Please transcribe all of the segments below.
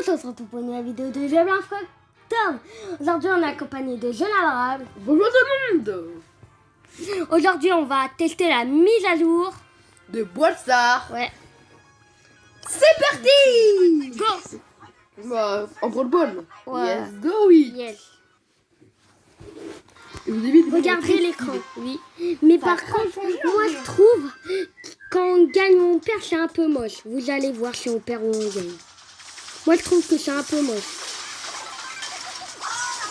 tous, on se retrouve pour une nouvelle vidéo de Jeux Blanc Tom. Aujourd'hui, on est accompagné de Jeune Abraham. Bonjour tout le monde. Aujourd'hui, on va tester la mise à jour de Boilstar. Ouais. C'est parti. Go. Bah, en brawl-ball. Ouais. Yes, go, oui. Yes. Et vous évitez de Regardez l'écran. Oui. Mais par contre, moi, je trouve quand on gagne ou on perd, c'est un peu moche. Vous allez voir si on perd ou on gagne. Moi, je trouve que c'est un peu moche.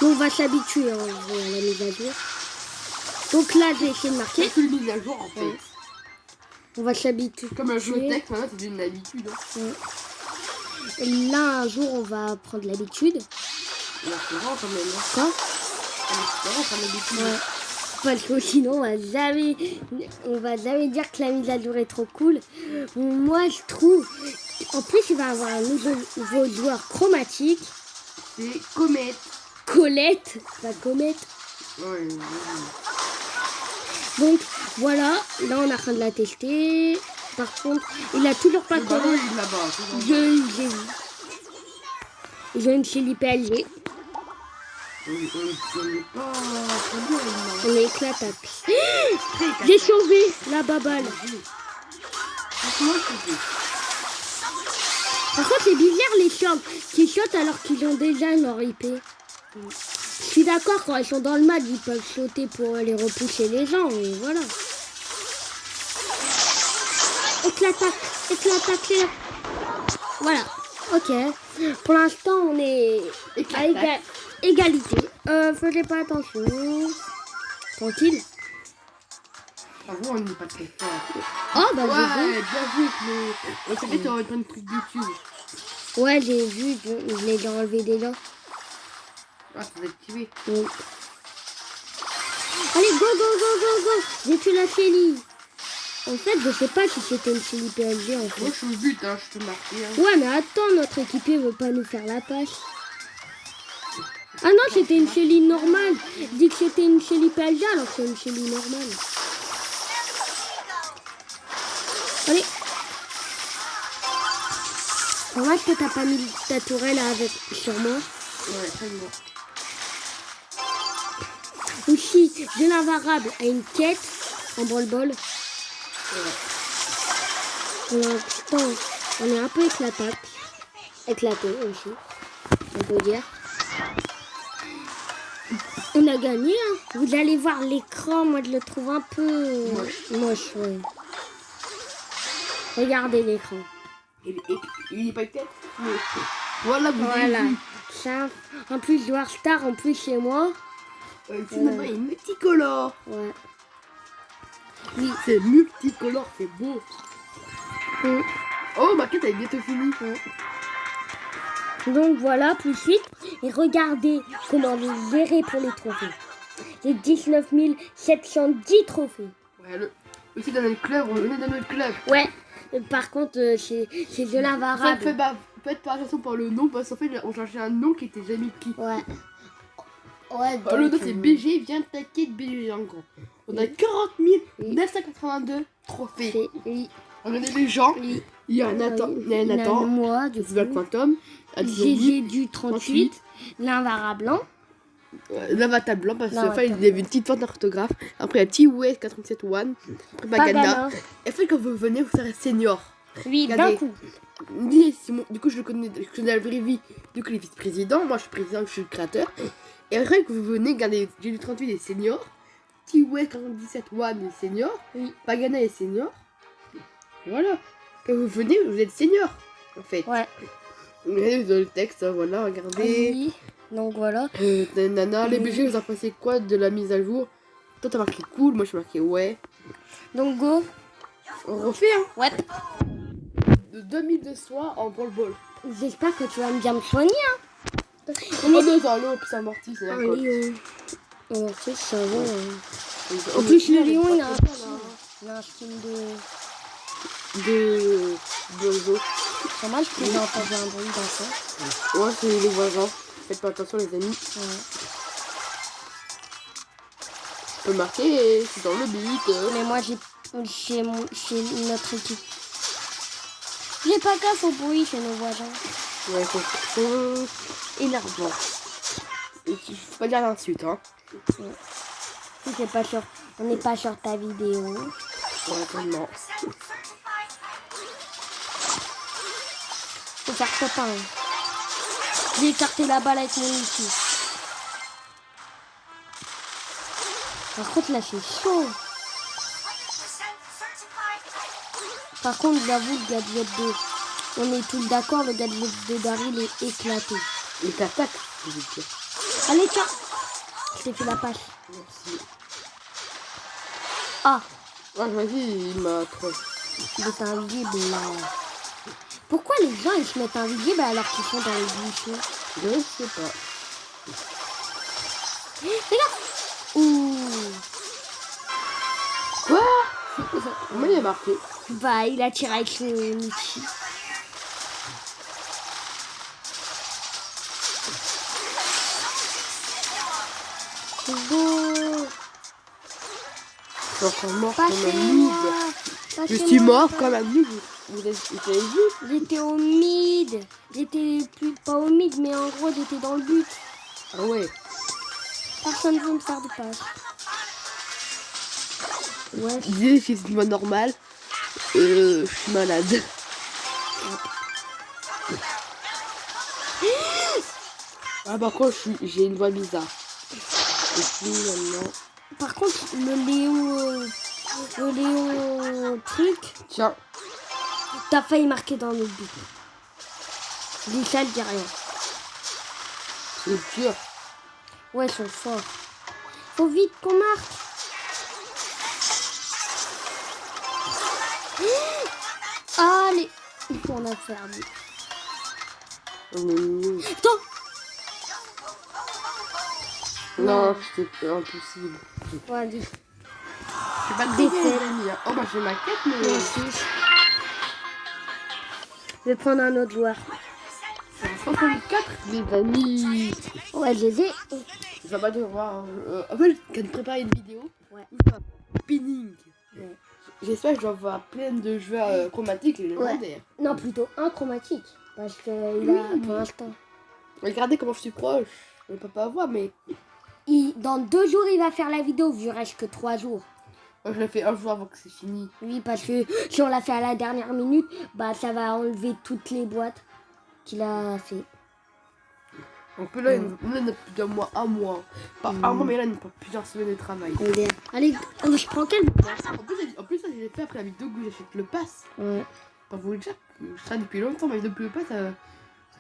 Mais on va s'habituer à la mise à jour. Donc là, j'ai essayé de marquer. C'est que le mise à jour en fait. Ouais. On va s'habituer. Comme un jeu de texte, maintenant c'est une habitude. Hein. Ouais. Et là, un jour, on va prendre l'habitude. C'est rare quand même. Hein. Quoi? C'est rare quand l'habitude. Ouais. Parce que sinon, on va jamais dire que la mise à jour est trop cool. Moi, je trouve. En plus, il va avoir un nouveau joueur chromatique. C'est Comet. Colette, pas Comète. Ouais. Donc voilà, là on est en train de la tester. Par contre, il a toujours pas Le ballon, collé. il est là-bas. J'ai vu. Ils ont une chez l'IPLG. On est éclatacle. J'ai sauvé la baballe. Par contre, c'est bizarre les chambres qui sautent alors qu'ils ont déjà leur IP. Je suis d'accord, quand ils sont dans le match, ils peuvent sauter pour les repousser les gens, et voilà. Éclatacle. Voilà, ok. Pour l'instant, on est à égalité. Faisez pas attention. Tranquille. Franchement, on n'est pas très fort. Oh, bah Ouais, bien vu, mais on s'est fait en plein de trucs YouTube. ouais, j'ai vu, je l'ai déjà enlevé déjà. Ah, c'est activé. Oui. Allez, go. J'ai tué la Shelly. En fait, je sais pas si c'était une Shelly PLG en fait. Moi, je suis au but, hein, je peux marquer. Hein. Ouais, mais attends, notre équipier veut pas nous faire la passe. Ah non, c'était une Shelly normale. Je dis que c'était une Shelly PLG alors que c'est une Shelly normale. Allez. Dommage que t'as pas mis ta tourelle avec sur moi. Ouais, très bien. Aussi, Jeune Abraham a une quête en bol-bol. Ouais. Pour l'instant, on est un peu éclaté aussi, on peut dire. On a gagné, hein. Vous allez voir l'écran, moi je le trouve un peu moche. Ouais. Regardez l'écran. Il est pas tête. Voilà, vous avez vu. Ça, en plus, joueur star, en plus chez moi. Ici, maintenant, il est multicolore. Ouais. Oui, c'est multicolore, c'est beau. Mm. Oh, ma quête, elle est bientôt finie. Donc voilà, tout de suite. Et regardez comment vous verrez pour les trophées. J'ai 19 710 trophées. Ouais, aussi dans notre club, on est dans notre club. Ouais. Par contre, c'est de l'invarable. Faites pas attention pour le nom, parce qu'en fait, on cherchait un nom qui était jamais pris. Ouais. Ouais, Oh, le nom, c'est BG, viens t'inquiète, BG en gros. On a 40 982 trophées. Oui. Regardez les gens. Oui. Il y a un Nathan. Il y a un Nathan. Moi, du Sylvain Quantum. GG du 38. L'invarable blanc. L'avatar blanc, parce L'avatar. qu'il y avait une petite faute d'orthographe. Après, il y a T-West 87 One. Après, Bagana. Et après, quand vous venez, vous serez senior. Oui, d'un Regardez. coup. Du coup, je connais la vraie vie. Du coup, il est vice-président. Moi, je suis président, je suis le créateur. Et après que vous venez, regardez, j'ai du 38 est senior. T-West 97 One est senior. Oui. Bagana est senior. Voilà. Quand vous venez, vous êtes senior. En fait. Ouais. Regardez dans le texte, hein, voilà, regardez. Oui. Donc voilà. Nana, les BG, vous en pensez quoi de la mise à jour? Toi, t'as marqué cool, moi, je marqué ouais. Donc go. On refait, hein. Ouais. De 2200 en ball. J'espère que tu vas bien me soigner. Hein. Oh non, dans l'eau, puis ça amortit, c'est Un d'accord. lion. En fait, ça va. En plus, le lion, il a un skin de zoo. C'est mal que j'ai entendu un bruit dans ça. Ouais, c'est les voisins. Faites pas attention, les amis. Ouais. Je peux marquer, c'est dans le but. Mais moi, chez notre équipe. J'ai pas gaffe au bruit chez nos voisins. Ouais, sont énervants. Et tu faut pas dire l'insulte, hein. Si c'est pas sur, on n'est pas sur ta vidéo. Ouais, non. Faut faire copain. J'ai écarté la balle avec mon outil. Par contre, là, c'est chaud. Par contre, j'avoue, le gadget de... On est tous d'accord, le gadget de Daryl est éclaté. Il t'attaque, je veux dire. Allez, tiens. Je t'ai fait la passe. Merci. Ah, Ah, vas-y, il m'a trop. il est invisible, là. Pourquoi les gens, ils se mettent invisibles alors qu'ils sont dans les buissons? Je sais pas. Regarde. Ouh. Quoi? Moi, il a marqué. Bah, il a tiré avec son outil. Beau. Je suis encore mort Pas comme un chez noob. moi. Pas Je chez suis moi. mort comme un noob. Vous avez vu? J'étais au mid. J'étais plus pas au mid, mais en gros, j'étais dans le but. Ah ouais. Personne ne veut me faire de passe. Ouais. Disais, c'est une voix normale. Je suis malade. Ah, par contre, j'ai une voix bizarre. Et puis maintenant. Par contre, le Léo truc, Tiens, t'as failli marquer dans le but. Dis ça, je dis rien. c'est dur. Ouais, ils sont forts. Faut vite qu'on marque. Allez, on a perdu. On est nuls. Attends. Non, c'était impossible. Ouais, allez. Je suis pas Défaite. très bien, les amis, hein. Oh, bah, j'ai ma quête, mais. Moi aussi. Je vais prendre un autre joueur. 64, les amis. Ouais, je les ai. Je vais pas devoir. En fait, quand je prépare une vidéo, Ouais. il faut un pinning. Ouais. J'espère que je vais avoir plein de joueurs chromatiques et légendaires. Non, plutôt un chromatique. Parce qu'il a pour l'instant. Regardez comment je suis proche. Je ne peux pas voir, mais Dans 2 jours, il va faire la vidéo, vu qu'il reste que 3 jours. moi, je l'ai fait un jour avant que c'est fini. Oui, parce que si on l'a fait à la dernière minute, bah ça va enlever toutes les boîtes qu'il a fait. Donc là, il y a plus d'un mois, un mois. Pas un mois, mais là, il y a plusieurs semaines de travail. Allez, je prends quel En plus, ça, je l'ai fait après la vidéo que j'achète le pass. Ouais. Pas vous le dire, je traîne depuis longtemps, mais depuis le pass, ça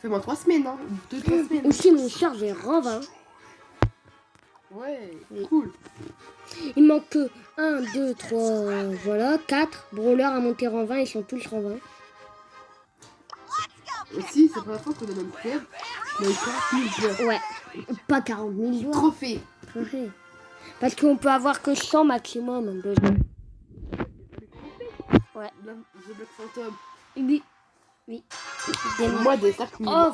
fait moins 3 semaines, hein. 2-3 semaines. Aussi, mon charge est revint. Ouais, Oui. cool. Il manque que 1, 2, 3, voilà, 4 brawlers à monter en 20, ils sont tous en 20. Aussi, c'est pas la fois qu'on donne un club, mais 40 000 joueurs. Ouais, pas 40 000 joueurs. Trophée. Ouais. Parce qu'on peut avoir que 100 maximum. De joueurs. Ouais. The Black Phantom. Oui. Oui. Moi, des sacs. Oh,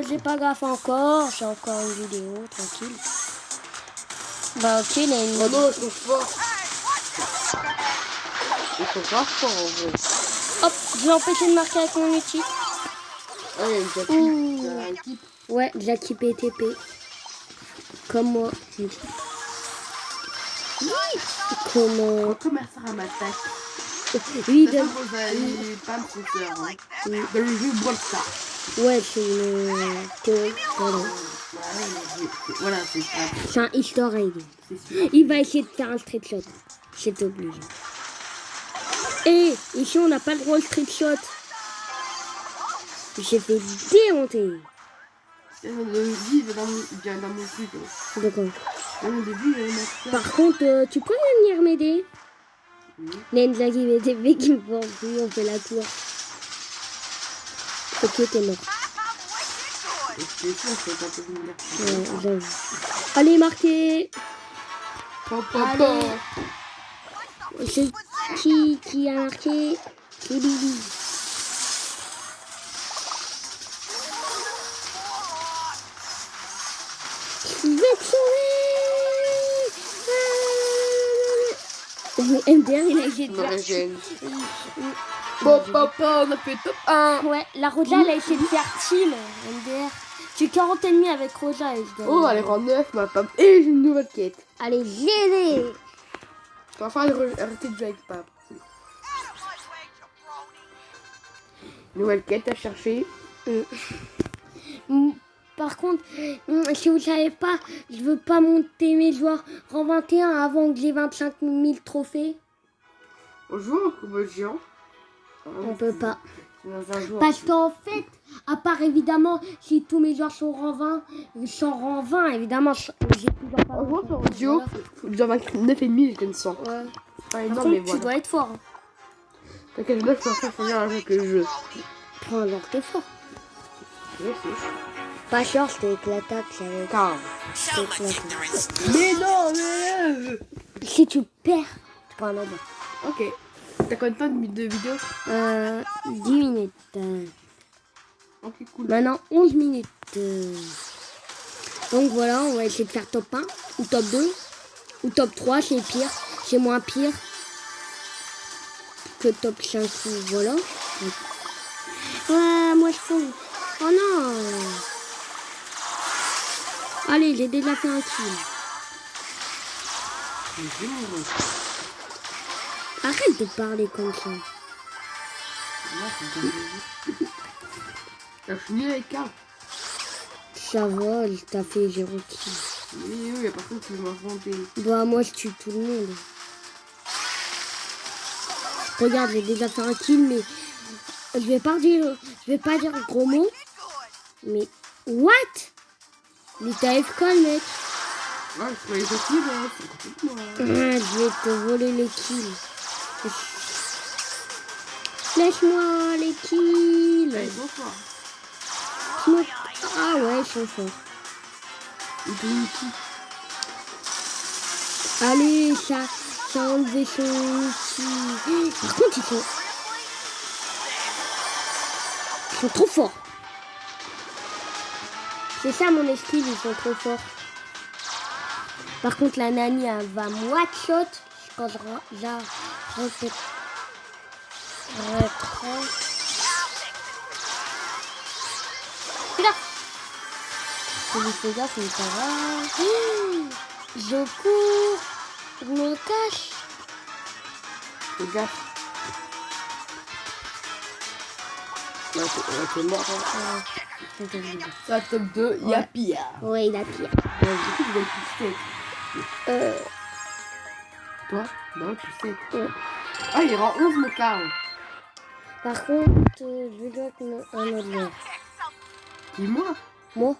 j'ai pas gaffe encore. J'ai encore une vidéo, tranquille. Bah ok, il a une... Oh non, ils sont forts. Ils sont grave forts en vrai. Hop, je l'ai empêché de marquer avec mon outil. Ah, il y a une petite Ouh. équipe. Ouais, Jackie PTP. Comme moi. Comment... Comment ça m'attaque? Oui, Ça, vous allez pas me tromper, hein. Dans le jeu Brawl Stars. ouais, c'est une théorie. Voilà, c'est ça. C'est un easter egg. C'est sûr. Il va essayer de faire un street shot. C'est obligé. Et ici, on n'a pas le droit au street shot. J'ai fait démonter. Le vie vient dans mon sud. D'accord. Dans mon début, il y a un acteur. Par contre, tu peux venir m'aider? Oui. Lenza qui VTP qui me prend plus, on fait la tour. Ok, t'es mort. Et c'est sûr, c'est pas possible. Ouais, j'avoue. Allez, marqué. Papa. C'est qui a marqué? C'est Bibi. Je vais te sauver. MDR, il a essayé de Je me faire... régène. Bon, papa, on a fait top 1. Ouais, la Rosa, elle a essayé de faire team MDR. J'ai 40 ennemis avec Rosa. Et je dois... Oh, elle est en 9, ma femme. Et j'ai une nouvelle quête. Allez, GG. On va falloir arrêter de jouer avec papa. Nouvelle quête à chercher. Par contre, si vous savez pas, je veux pas monter mes joueurs rang 21 avant que j'ai 25 000 trophées. On joue en combo géant. On peut pas. Dans un jour. Parce qu'en fait, à part évidemment, si tous mes joueurs sont rang 20, évidemment, j'ai toujours pas. En jouant sur audio, genre 29 et demi, je gagne 100. Ouais. Ouais, Par non, contre, mais tu voilà. dois être fort. Hein. T'inquiète, là, je peux faire finir un jeu que je. Prends alors, t'es fort. Je sais. Pas cher, je t'éclate, ça va être. Car. So much ignorance. Mais non, mais. Si tu perds, tu prends un autre. Ok. T'as combien de temps de vidéo? 10 minutes. Ok, cool. Maintenant, 11 minutes. Donc voilà, on va essayer de faire top 1 ou top 2 ou top 3, c'est pire. C'est moins pire que top 5 ou voilà. Ouais, moi je trouve. Oh non. Allez, j'ai déjà fait un kill. Arrête de parler comme ça. T'as fini avec Carl? Ça va, il t'a fait 0 kill. Oui, oui, y'a personne qui m'a inventé. Bah moi je tue tout le monde. Regarde, j'ai déjà fait un kill, mais je vais pas dire un gros mot. Mais what? Mais t'as FK le mec. Ouais, je croyais que c'est moi. Je vais te voler les kills. Laisse-moi les kills. Ouais, ils sont forts. Ah ouais, ils sont forts. Ils ont une qui? Allez, ça a enlevé son outil. Par contre, ils sont trop forts. C'est ça mon esprit, ils sont trop forts. Par contre, la Nani, elle va me one-shot quand je répète. Fais gaffe. Fais gaffe, mais ça va. Je cours. Je me cache. Fais gaffe. Là, t'es mort. Ça, top 2, il y a pire. Ouais, il a pire. Du coup, je vais le pousser. Toi? Non, pousser. Ouais. Ah, il rend 11 mon Carl. Par contre, je vais jouer avec un autre joueur. Dis-moi. Moi,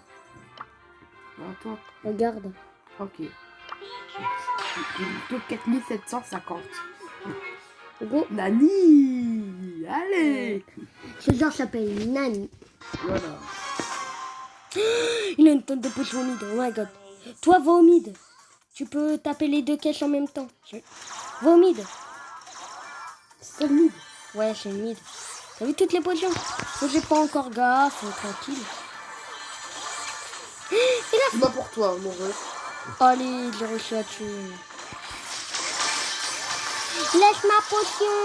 Ah, toi. regarde. Ok. J'ai plutôt 4750. Go. Nani. Allez. Ce joueur s'appelle Nani. Voilà. Il a une tonne de potions au mid. Oh my god. Toi, va au mid. Tu peux taper les deux caches en même temps. Va au mid. C'est le mid. Ouais, c'est le mid. T'as vu toutes les potions? Moi, j'ai pas encore gaffe. Tranquille. C'est pas pour toi, mon ref. Allez, j'ai réussi à tuer. Laisse ma potion.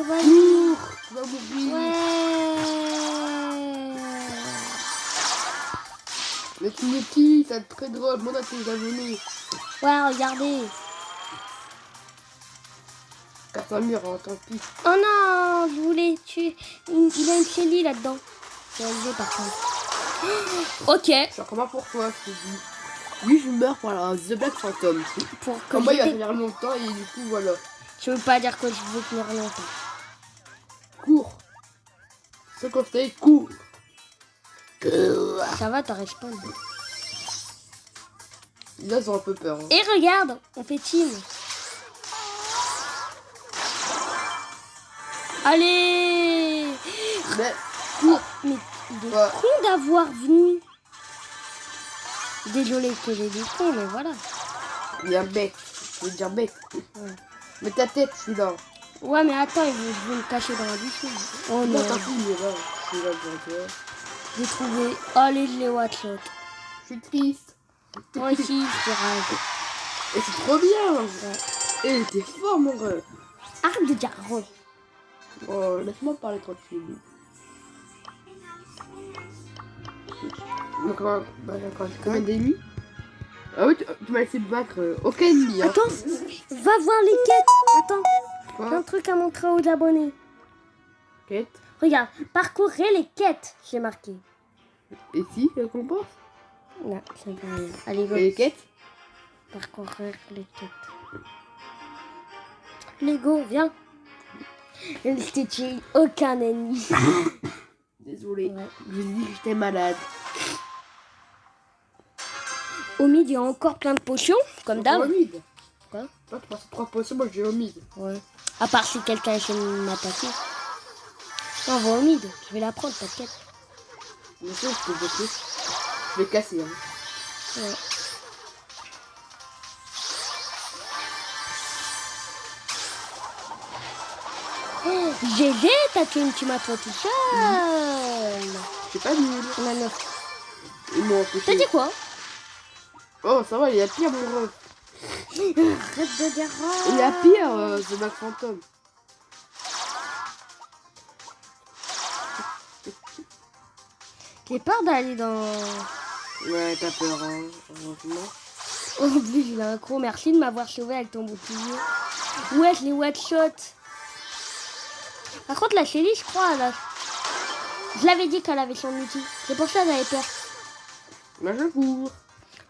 Vas-y. Tu vas mourir. Ouais. Mais tu me qui, ça va être très drôle. Demande à tes abonnés. Ouais, regardez. 400 murs, hein, tant pis. Oh non, je voulais tuer. Il a une Shelly là-dedans. C'est enlevé par contre. Ok. C'est comment pour toi, je te dis. Oui, je meurs par la The Black Phantom. Pour que Comme moi, il va je tenir longtemps et du coup, voilà. veux pas dire que je veux tenir longtemps. Cours. Ce conseil, cours. Cours. Ça va, t'as respawn. Là, ils ont un peu peur. Hein. Et regarde, on fait team. Allez. Mais, Oh, mais il est Ouais. con d'avoir venu. Désolé que j'ai dit con, mais voilà. il y a bête. Je veux dire bête. Ouais. Mais ta tête, je suis là. Ouais, mais attends, je vais me cacher dans la bouche. Oh non, Non, tant pis, il est là. Je suis là devant toi. j'ai trouvé. Allez, je l'ai one-shot. Je suis triste. Moi aussi, je rage. Et c'est trop bien. Ouais. Et t'es fort, mon ref. Arrête de dire rose. Oh, laisse-moi parler tranquille. Encore combien d'ennemis? Ah oui, tu m'as laissé me battre aucun ennemi. Hein. Attends, va voir les quêtes. Attends, j'ai Quoi? un truc à montrer aux abonnés. Quête? Regarde, parcourez les quêtes, j'ai marqué. Et si, récompense? Non, ça ne veut rien. Allez, go. Et les quêtes? Parcourir les quêtes. Lego, viens. Je t'ai tué aucun ennemi. Désolé, Ouais. je vous ai dit que j'étais malade. Au mid, il y a encore plein de potions, comme J'ai d'hab. humide. Quoi? Toi, tu passes 3 potions, moi j'ai humide. Ouais. À part si quelqu'un essaie de m'attaquer. Non, on va au mid. Je vais la prendre, t'inquiète. Mais ça, je peux bloquer. Je vais casser. Hein. Ouais. Oh, GG, t'as tué une team à toi tout seul. C'est pas nul. On a 9. Ils m'ont empêché. T'as dit quoi? Oh, ça va, il y a pire, mon ref. Arrête de dire Il y a pire, The Black Phantom. J'ai peur d'aller dans... Ouais, t'as peur, hein, heureusement. Oh, plus, il a un gros merci de m'avoir sauvé avec ton bouclier. Ouais, je l'ai one-shot. Par contre, la Shelly, je crois, elle a... Je l'avais dit qu'elle avait son outil. C'est pour ça qu'elle avait peur. Là, je cours.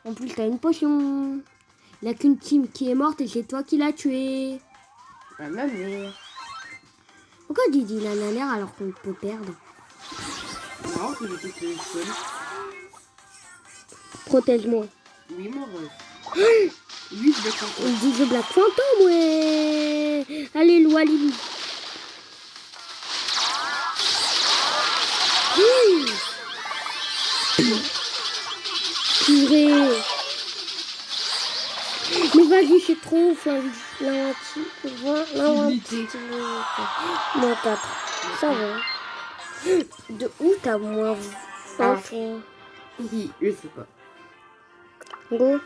En plus, t'as une potion. Il n'y a qu'une team qui est morte et c'est toi qui l'as tuée. Ah, ma mère. Pourquoi tu dis la nanère alors qu'on peut perdre? Non, que j'étais tout seul. Protège-moi. Oui, mon ref. Oui, je vais On comprendre. dit The Black Phantom, ouais. Allez, Loualili. Purée. Mais vas-y, c'est trop ouf, la Unité. Moins 4. Ça va. De où t'as moins Ah. 1 fois? Oui, je sais pas. Go.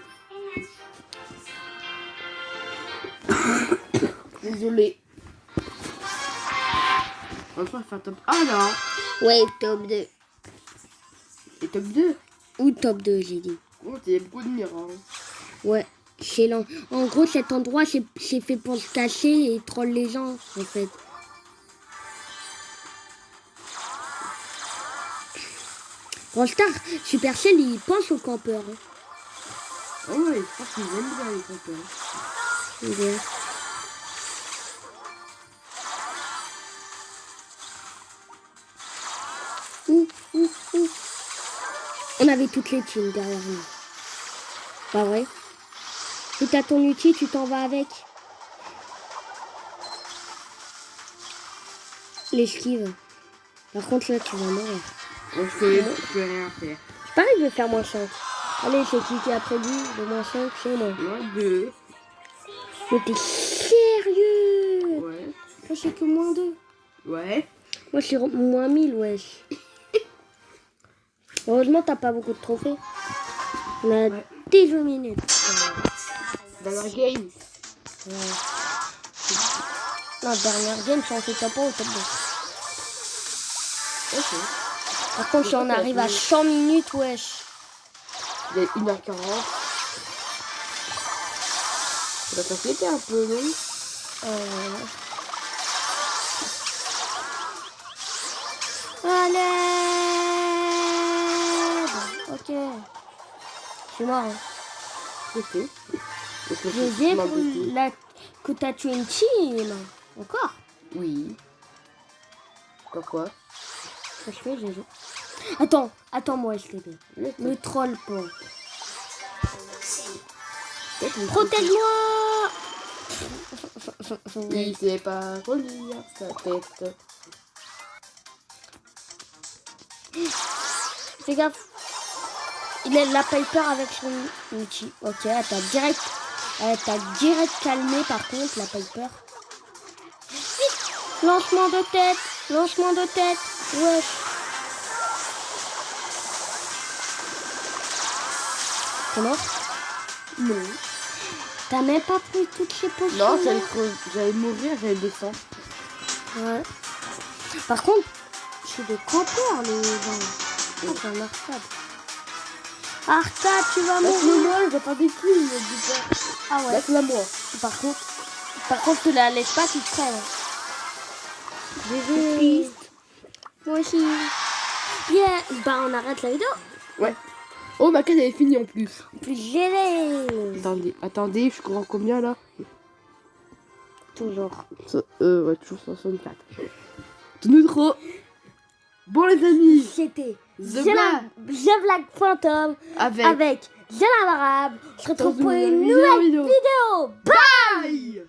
Désolé. On va faire top 1 là. Ouais, top 2. Et top 2. Ou top 2, j'ai dit. Oh, t'as beaucoup de miracles. Ouais, c'est lent. En gros, cet endroit, c'est fait pour se cacher et troll les gens, en fait. Rockstar, Supercell, il pense aux campeurs. Hein. Oh ouais, je pense qu'ils aiment bien les campeurs. Bien. Ouh. On avait toutes les teams derrière nous. Pas vrai? Si t'as ton outil, tu t'en vas avec. L'esquive. Par contre, là, tu vas mourir. Moi, je peux rien faire. C'est pareil, je vais faire moins 5. Allez, c'est qui a prévu le moins 5, c'est moi. Moi, 2. Mais t'es sérieux? Ouais. Moi, c'est que moins 2. Ouais. Moi, c'est moins 1000, wesh. Heureusement, t'as pas beaucoup de trophées. On a Ouais. 18 minutes. Dans la game. Ouais. Non, dernière game, si on fait top 1 ou top 2. Ok. Par contre, si on arrive à 100 minutes, wesh. Il est 1h40. Ça va s'inquiéter un peu, non? Allez. Ok. Je suis mort. Hein. Ok. J'ai dit que t'as tué une team. Encore? Oui. Quoi? Je fais GG. Attends-moi, STB. Me troll pas. Protège-moi. Il sait pas relire sa tête. Fais gaffe. Il a la Piper avec son outil. Ok, elle t'a direct calmé par contre, la Piper. Vite. Lancement de tête. Ouais. T'es mort? Non. T'as même pas pris toutes les potions? Non, j'allais mourir, j'allais descendre. Ouais. Par contre, c'est des campeurs les gens. Oh, c'est un arcade. Arcade, tu vas Bah, mourir. moi, je vais pas des couilles, me dis pas. Ah ouais. Bah, c'est la moi. Par contre, tu la laisses pas, tu te crèves. Désolé. Triste. Moi aussi. Bien, bah on arrête la vidéo. Ouais. Oh, ma quête elle est finie en plus. Plus gelé. Attendez, je cours en combien là? Toujours. Ouais, toujours 64. Tout nous trop. Bon les amis, C'était The Black The Black Phantom avec avec Jeanne Arabe. On se retrouve dans pour une une nouvelle nouvelle vidéo. vidéo. Bye.